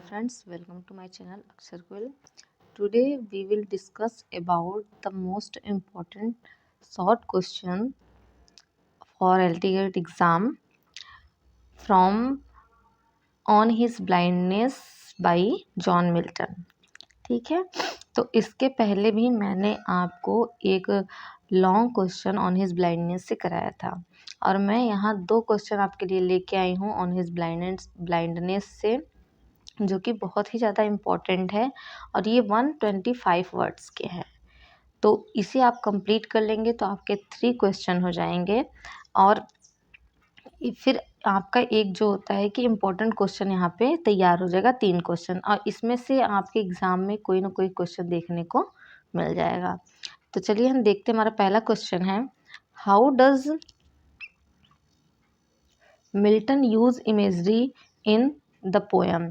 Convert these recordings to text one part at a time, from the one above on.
Friends, welcome to my channel Akshar Quill. Today we will discuss about the most important short question for LTGATE exam from On His Blindness by John Milton. ठीक है, तो इसके पहले भी मैंने आपको एक long question on his blindness से कराया था और मैं यहाँ 2 क्वेश्चन आपके लिए लेके आई हूँ ऑन हिज ब्लाइंडनेस से, जो कि बहुत ही ज़्यादा इम्पॉर्टेंट है और ये 125 वर्ड्स के हैं. तो इसे आप कंप्लीट कर लेंगे तो आपके 3 क्वेश्चन हो जाएंगे और फिर आपका एक जो होता है कि इम्पोर्टेंट क्वेश्चन यहाँ पे तैयार हो जाएगा 3 क्वेश्चन, और इसमें से आपके एग्ज़ाम में कोई ना कोई क्वेश्चन देखने को मिल जाएगा. तो चलिए हम देखते हैं. हमारा पहला क्वेश्चन है, how does Milton use imagery in the poem.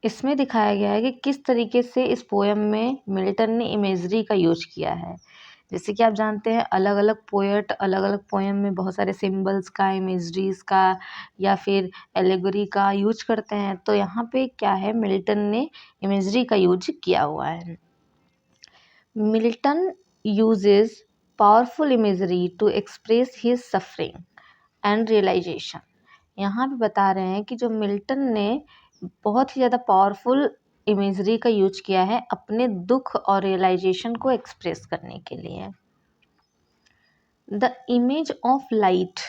इसमें दिखाया गया है कि किस तरीके से इस पोएम में मिल्टन ने इमेजरी का यूज किया है. जैसे कि आप जानते हैं अलग अलग पोएट अलग अलग पोएम में बहुत सारे सिंबल्स का, इमेजरीज का या फिर एलेगोरी का यूज करते हैं. तो यहाँ पे क्या है, मिल्टन ने इमेजरी का यूज किया हुआ है. Milton uses powerful imagery to express his suffering and realization. यहाँ पे बता रहे हैं कि जो मिल्टन ने बहुत ही ज़्यादा पावरफुल इमेजरी का यूज किया है अपने दुख और रियलाइजेशन को एक्सप्रेस करने के लिए. द इमेज ऑफ लाइट,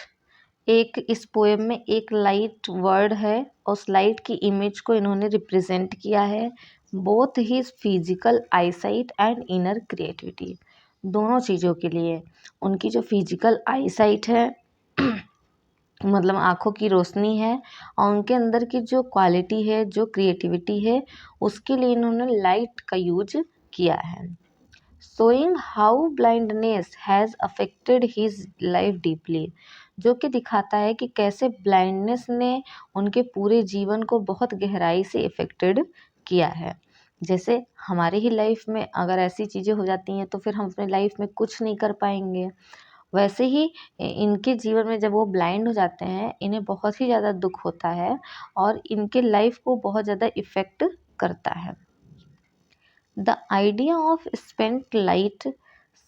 एक इस पोएम में एक लाइट वर्ड है, उस लाइट की इमेज को इन्होंने रिप्रेजेंट किया है. Both his physical eyesight and inner creativity, दोनों चीज़ों के लिए उनकी जो फिजिकल आईसाइट है मतलब आँखों की रोशनी है, और उनके अंदर की जो क्वालिटी है, जो क्रिएटिविटी है, उसके लिए इन्होंने लाइट का यूज किया है. Showing how blindness has affected his life deeply, जो कि दिखाता है कि कैसे ब्लाइंडनेस ने उनके पूरे जीवन को बहुत गहराई से इफ़ेक्टेड किया है. जैसे हमारे ही लाइफ में अगर ऐसी चीज़ें हो जाती हैं तो फिर हम अपने लाइफ में कुछ नहीं कर पाएंगे. वैसे ही इनके जीवन में जब वो ब्लाइंड हो जाते हैं, इन्हें बहुत ही ज़्यादा दुख होता है और इनके लाइफ को बहुत ज़्यादा इफ़ेक्ट करता है. The idea of spent light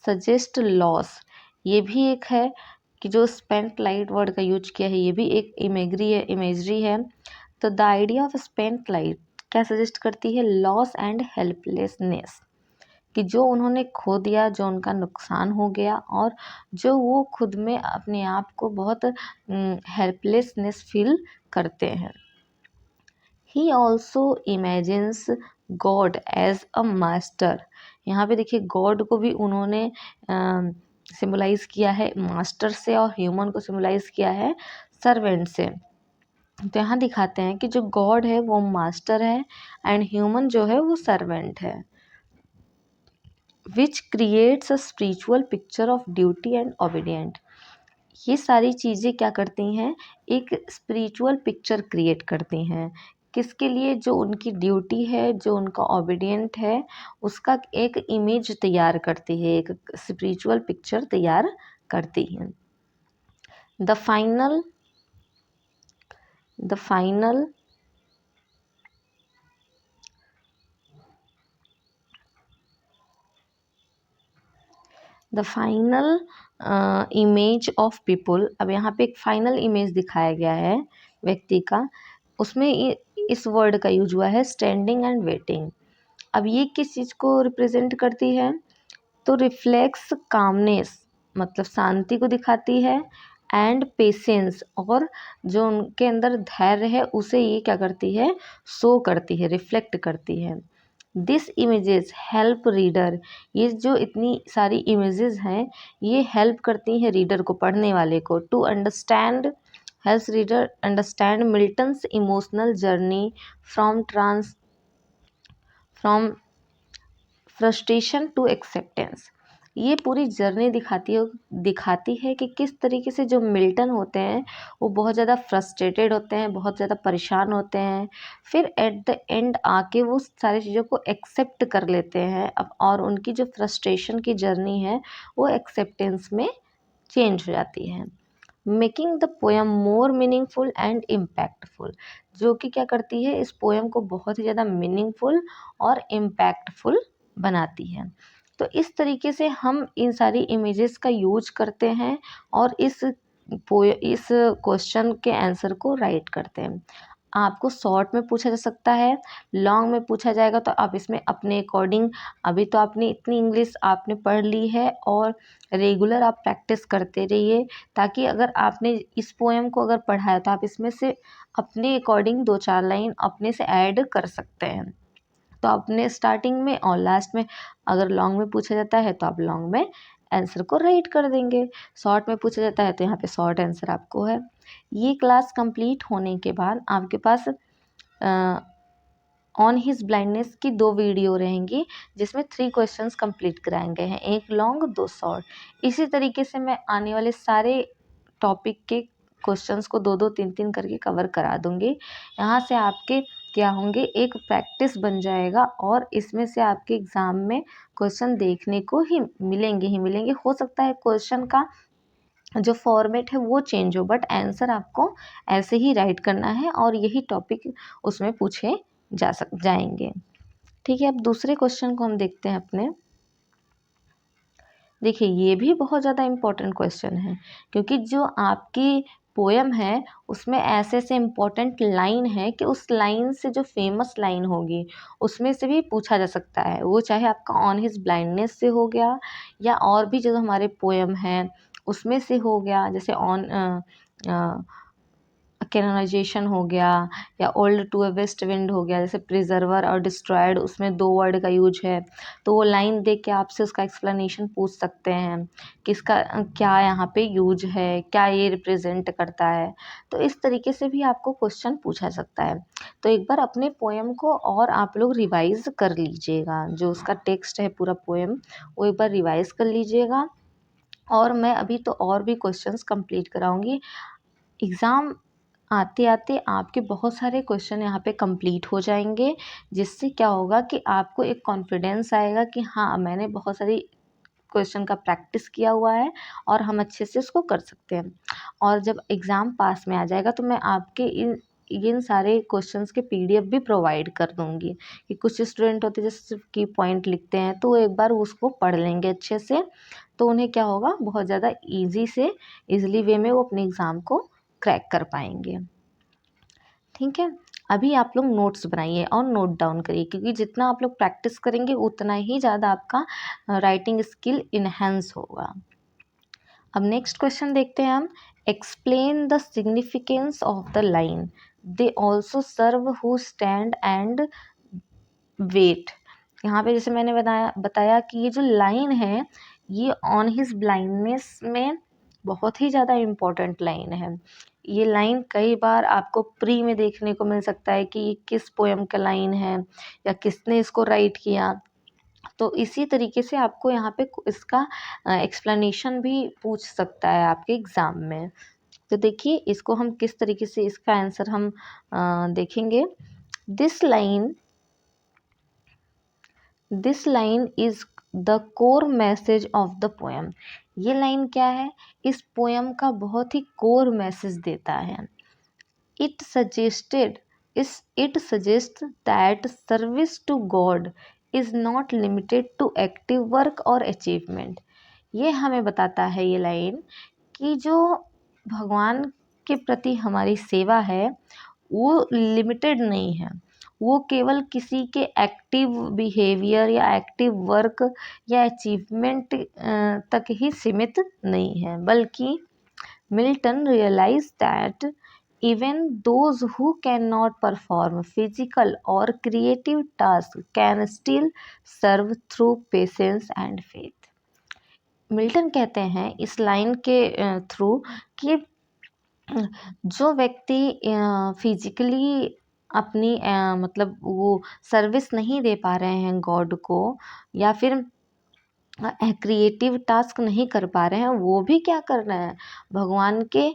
suggest loss, ये भी एक है कि जो स्पेंट लाइट वर्ड का यूज किया है ये भी एक इमेजरी है. तो the idea of spent light क्या सजेस्ट करती है, लॉस एंड हेल्पलेसनेस, कि जो उन्होंने खो दिया, जो उनका नुकसान हो गया और जो वो खुद में अपने आप को बहुत हेल्पलेसनेस फील करते हैं. He also imagines God as a master. यहाँ पे देखिए गॉड को भी उन्होंने सिम्बलाइज किया है मास्टर से और ह्यूमन को सिम्बलाइज किया है सर्वेंट से. तो यहाँ दिखाते हैं कि जो गॉड है वो मास्टर है एंड ह्यूमन जो है वो सर्वेंट है. Which creates a spiritual picture of duty and obedient. ये सारी चीज़ें क्या करती हैं, एक स्पिरिचुअल पिक्चर क्रिएट करती हैं. किसके लिए, जो उनकी ड्यूटी है, जो उनका ओबीडियंट है, उसका एक इमेज तैयार करती है, एक स्पिरिचुअल पिक्चर तैयार करती है. The final image of people. अब यहाँ पे एक फाइनल इमेज दिखाया गया है व्यक्ति का, उसमें इस वर्ड का यूज हुआ है स्टैंडिंग एंड वेटिंग. अब ये किस चीज़ को रिप्रेजेंट करती है, तो रिफ्लेक्स कामनेस, मतलब शांति को दिखाती है, एंड पेशेंस, और जो उनके अंदर धैर्य है उसे ये क्या करती है, शो करती है, रिफ्लेक्ट करती है. दिस इमेजेस हेल्प रीडर, ये जो इतनी सारी इमेजेस हैं ये हेल्प करती हैं रीडर को, पढ़ने वाले को, to understand, helps reader understand Milton's emotional journey from frustration to acceptance. ये पूरी जर्नी दिखाती है कि किस तरीके से जो मिल्टन होते हैं वो बहुत ज़्यादा फ्रस्ट्रेटेड होते हैं, बहुत ज़्यादा परेशान होते हैं, फिर एट द एंड आके वो सारी चीज़ों को एक्सेप्ट कर लेते हैं अब, और उनकी जो फ्रस्ट्रेशन की जर्नी है वो एक्सेप्टेंस में चेंज हो जाती है. Making the poem more meaningful and impactful, जो कि क्या करती है, इस पोएम को बहुत ही ज़्यादा मीनिंगफुल और इम्पैक्टफुल बनाती है। तो इस तरीके से हम इन सारी इमेजेस का यूज करते हैं और इस क्वेश्चन के आंसर को राइट करते हैं। आपको शॉर्ट में पूछा जा सकता है, लॉन्ग में पूछा जाएगा तो आप इसमें अपने अकॉर्डिंग, अभी तो आपने इतनी इंग्लिश आपने पढ़ ली है और रेगुलर आप प्रैक्टिस करते रहिए, ताकि अगर आपने इस पोएम को अगर पढ़ा है तो आप इसमें से अपने अकॉर्डिंग 2-4 लाइन अपने से ऐड कर सकते हैं। तो अपने स्टार्टिंग में और लास्ट में अगर लॉन्ग में पूछा जाता है तो आप लॉन्ग में आंसर को राइट कर देंगे, शॉर्ट में पूछा जाता है तो यहाँ पे शॉर्ट आंसर आपको है। ये क्लास कंप्लीट होने के बाद आपके पास ऑन हिज ब्लाइंडनेस की 2 वीडियो रहेंगी, जिसमें 3 क्वेश्चंस कंप्लीट कराए गए हैं, 1 लॉन्ग 2 शॉर्ट। इसी तरीके से मैं आने वाले सारे टॉपिक के क्वेश्चंस को 2-2 3-3 करके कवर करा दूंगी। यहाँ से आपके क्या होंगे, एक प्रैक्टिस बन जाएगा और इसमें से आपके एग्ज़ाम में क्वेश्चन देखने को ही मिलेंगे। हो सकता है क्वेश्चन का जो फॉर्मेट है वो चेंज हो, बट आंसर आपको ऐसे ही राइट करना है और यही टॉपिक उसमें पूछे जाएंगे। ठीक है, अब दूसरे क्वेश्चन को हम देखते हैं अपने। देखिए, ये भी बहुत ज़्यादा इम्पोर्टेंट क्वेश्चन है, क्योंकि जो आपकी पोएम है उसमें ऐसे ऐसे इम्पोर्टेंट लाइन है कि उस लाइन से जो फेमस लाइन होगी उसमें से भी पूछा जा सकता है, वो चाहे आपका ऑन हिज ब्लाइंडनेस से हो गया या और भी जो हमारे पोएम हैं उसमें से हो गया, जैसे ऑन कैनोनाइजेशन हो गया या ode to a west wind हो गया, जैसे प्रिजर्वर और डिस्ट्रॉयड, उसमें 2 वर्ड का यूज है, तो वो लाइन देख के आपसे उसका एक्सप्लेनेशन पूछ सकते हैं कि इसका क्या यहाँ पे यूज है, क्या ये रिप्रेजेंट करता है। तो इस तरीके से भी आपको क्वेश्चन पूछा सकता है। तो एक बार अपने पोएम को और आप लोग रिवाइज कर लीजिएगा, जो उसका टेक्स्ट है पूरा पोएम वो एक बार रिवाइज कर लीजिएगा। और मैं अभी तो और भी क्वेश्चंस कंप्लीट कराऊंगी। एग्ज़ाम आते आते आपके बहुत सारे क्वेश्चन यहाँ पे कंप्लीट हो जाएंगे, जिससे क्या होगा कि आपको एक कॉन्फिडेंस आएगा कि हाँ, मैंने बहुत सारी क्वेश्चन का प्रैक्टिस किया हुआ है और हम अच्छे से उसको कर सकते हैं। और जब एग्ज़ाम पास में आ जाएगा तो मैं आपके इन सारे क्वेश्चंस के पीडीएफ भी प्रोवाइड कर दूंगी, कि कुछ स्टूडेंट होते हैं जैसे सिर्फ की पॉइंट लिखते हैं, तो वो एक बार उसको पढ़ लेंगे अच्छे से, तो उन्हें क्या होगा, बहुत ज़्यादा ईज़िली वे में वो अपने एग्ज़ाम को क्रैक कर पाएंगे। ठीक है, अभी आप लोग नोट्स बनाइए और नोट डाउन करिए, क्योंकि जितना आप लोग प्रैक्टिस करेंगे उतना ही ज़्यादा आपका राइटिंग स्किल इन्हेंस होगा। अब नेक्स्ट क्वेश्चन देखते हैं हम। Explain the significance of the line they also serve who stand and wait. यहाँ पे जैसे मैंने बताया कि ये जो लाइन है ये ऑन हिज ब्लाइंडनेस में बहुत ही ज़्यादा इम्पोर्टेंट लाइन है। ये लाइन कई बार आपको प्री में देखने को मिल सकता है कि ये किस पोएम का लाइन है या किसने इसको राइट किया। तो इसी तरीके से आपको यहाँ पे इसका एक्सप्लेनेशन भी पूछ सकता है आपके एग्ज़ाम में। तो देखिए, इसको हम किस तरीके से इसका आंसर हम देखेंगे। This line is the core message of the poem. ये लाइन क्या है, इस पोएम का बहुत ही कोर मैसेज देता है। It suggest that service to God is not limited to active work और अचीवमेंट। ये हमें बताता है ये लाइन कि जो भगवान के प्रति हमारी सेवा है वो लिमिटेड नहीं है, वो केवल किसी के एक्टिव बिहेवियर या एक्टिव वर्क या अचीवमेंट तक ही सीमित नहीं है, बल्कि Milton realize that even those who cannot perform physical or creative tasks can still serve through patience and faith। Milton कहते हैं इस लाइन के थ्रू कि जो व्यक्ति फिजिकली अपनी मतलब वो सर्विस नहीं दे पा रहे हैं गॉड को, या फिर क्रिएटिव टास्क नहीं कर पा रहे हैं, वो भी क्या कर रहे हैं, भगवान के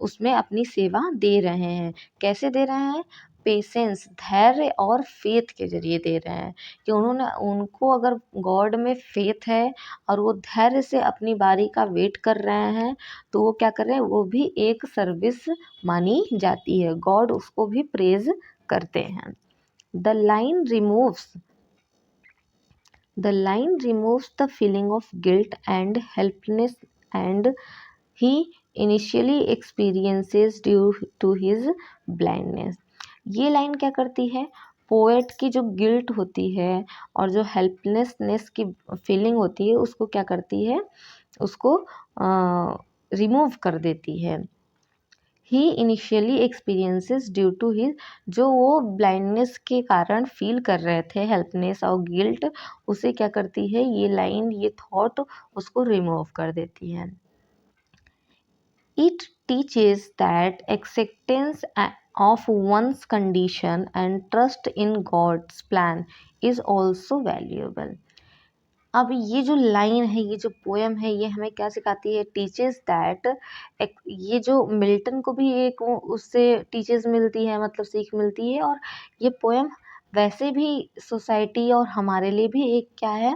उसमें अपनी सेवा दे रहे हैं। कैसे दे रहे हैं, पेशेंस, धैर्य और फेथ के ज़रिए दे रहे हैं कि उन्होंने उनको अगर गॉड में फेथ है और वो धैर्य से अपनी बारी का वेट कर रहे हैं, तो वो क्या कर रहे हैं, वो भी एक सर्विस मानी जाती है, गॉड उसको भी प्रेज़ करते हैं। The line removes The line removes the feeling of guilt and helplessness and he initially experiences due to his blindness। ये लाइन क्या करती है, पोएट की जो गिल्ट होती है और जो हेल्पलेसनेस की फीलिंग होती है उसको क्या करती है, उसको रिमूव कर देती है। He initially experiences due to his, जो वो ब्लाइंडनेस के कारण फील कर रहे थे, हेल्पनेस और गिल्ट, उसे क्या करती है ये लाइन, ये थॉट उसको रिमूव कर देती है। It teaches that acceptance of one's condition and trust in God's plan is also valuable. अब ये जो लाइन है, ये जो पोएम है, ये हमें क्या सिखाती है, टीचेस दैट, ये जो मिल्टन को भी एक उससे टीचेस मिलती है, मतलब सीख मिलती है, और ये पोएम वैसे भी सोसाइटी और हमारे लिए भी एक क्या है,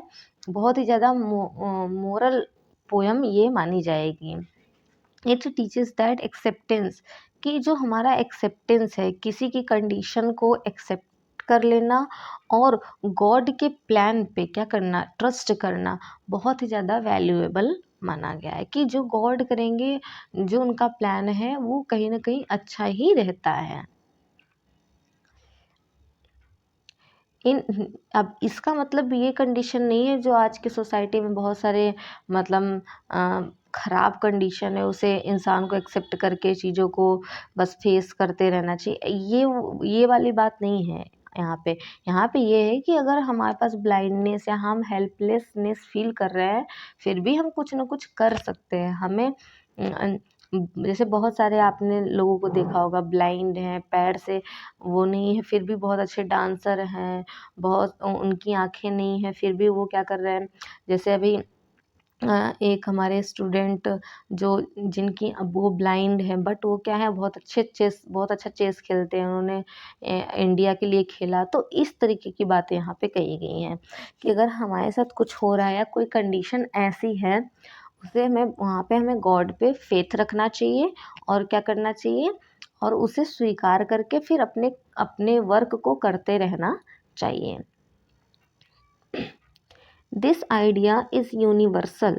बहुत ही ज़्यादा मोरल पोएम ये मानी जाएगी। इट टीचेस दैट एक्सेप्टेंस, कि जो हमारा एक्सेप्टेंस है, किसी की कंडीशन को एक्सेप्ट कर लेना और गॉड के प्लान पे क्या करना, ट्रस्ट करना, बहुत ही ज़्यादा वैल्यूएबल माना गया है कि जो गॉड करेंगे, जो उनका प्लान है वो कहीं ना कहीं अच्छा ही रहता है। अब इसका मतलब ये कंडीशन नहीं है जो आज की सोसाइटी में बहुत सारे मतलब ख़राब कंडीशन है, उसे इंसान को एक्सेप्ट करके चीज़ों को बस फेस करते रहना चाहिए, ये वाली बात नहीं है यहाँ पे ये है कि अगर हमारे पास ब्लाइंडनेस या हम हेल्पलेसनेस फील कर रहे हैं, फिर भी हम कुछ ना कुछ कर सकते हैं। हमें जैसे बहुत सारे आपने लोगों को देखा होगा, ब्लाइंड हैं, पैर से वो नहीं है, फिर भी बहुत अच्छे डांसर हैं, बहुत उनकी आँखें नहीं हैं, फिर भी वो क्या कर रहे हैं, जैसे अभी एक हमारे स्टूडेंट जो जिनकी अब वो ब्लाइंड हैं, बट वो क्या है, बहुत अच्छा चेस खेलते हैं, उन्होंने इंडिया के लिए खेला। तो इस तरीके की बातें यहाँ पे कही गई हैं कि अगर हमारे साथ कुछ हो रहा है या कोई कंडीशन ऐसी है, उसे हमें वहाँ पे हमें गॉड पे फेथ रखना चाहिए और क्या करना चाहिए, और उसे स्वीकार करके फिर अपने अपने वर्क को करते रहना चाहिए। This idea is universal,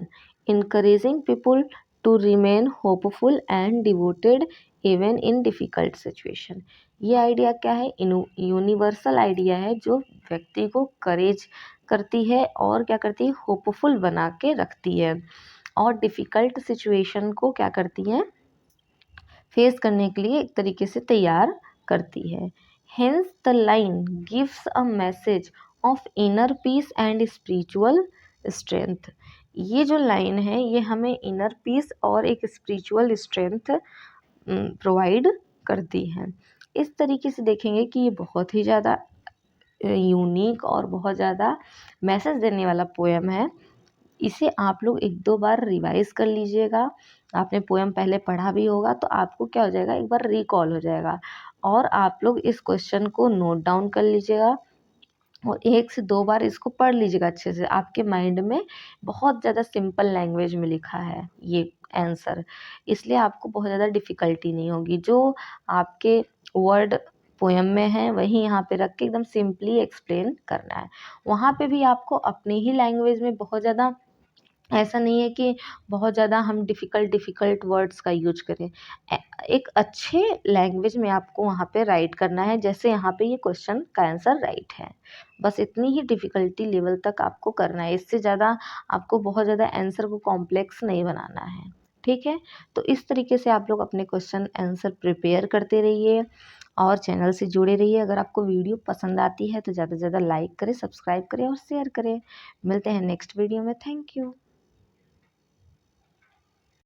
encouraging people to remain hopeful and devoted even in difficult situation। ये आइडिया क्या है, यूनिवर्सल आइडिया है जो व्यक्ति को करेज करती है और क्या करती है, होपफुल बना के रखती है और डिफ़िकल्ट सिचुएशन को क्या करती है, फेस करने के लिए एक तरीके से तैयार करती है। Hence the line gives a message of inner peace and spiritual strength। ये जो लाइन है ये हमें इनर पीस और एक स्पिरिचुअल स्ट्रेंथ प्रोवाइड करती है। इस तरीके से देखेंगे कि ये बहुत ही ज़्यादा यूनिक और बहुत ज़्यादा मैसेज देने वाला पोएम है। इसे आप लोग एक दो बार रिवाइज़ कर लीजिएगा। आपने पोएम पहले पढ़ा भी होगा तो आपको क्या हो जाएगा, एक बार रिकॉल हो जाएगा, और आप लोग इस क्वेश्चन को नोट डाउन कर लीजिएगा और 1 से 2 बार इसको पढ़ लीजिएगा अच्छे से। आपके माइंड में बहुत ज़्यादा सिंपल लैंग्वेज में लिखा है ये आंसर, इसलिए आपको बहुत ज़्यादा डिफ़िकल्टी नहीं होगी। जो आपके वर्ड पोएम में है वही यहाँ पे रख के एकदम सिंपली एक्सप्लेन करना है। वहाँ पे भी आपको अपनी ही लैंग्वेज में, बहुत ज़्यादा ऐसा नहीं है कि बहुत ज़्यादा हम डिफ़िकल्ट वर्ड्स का यूज़ करें। एक अच्छे लैंग्वेज में आपको वहाँ पे राइट करना है, जैसे यहाँ पे ये क्वेश्चन का आंसर राइट है। बस इतनी ही डिफ़िकल्टी लेवल तक आपको करना है, इससे ज़्यादा आपको बहुत ज़्यादा आंसर को कॉम्प्लेक्स नहीं बनाना है, ठीक है? तो इस तरीके से आप लोग अपने क्वेश्चन आंसर प्रिपेयर करते रहिए और चैनल से जुड़े रहिए। अगर आपको वीडियो पसंद आती है तो ज़्यादा से ज़्यादा लाइक करें, सब्सक्राइब करें और शेयर करें। मिलते हैं नेक्स्ट वीडियो में। Thank you.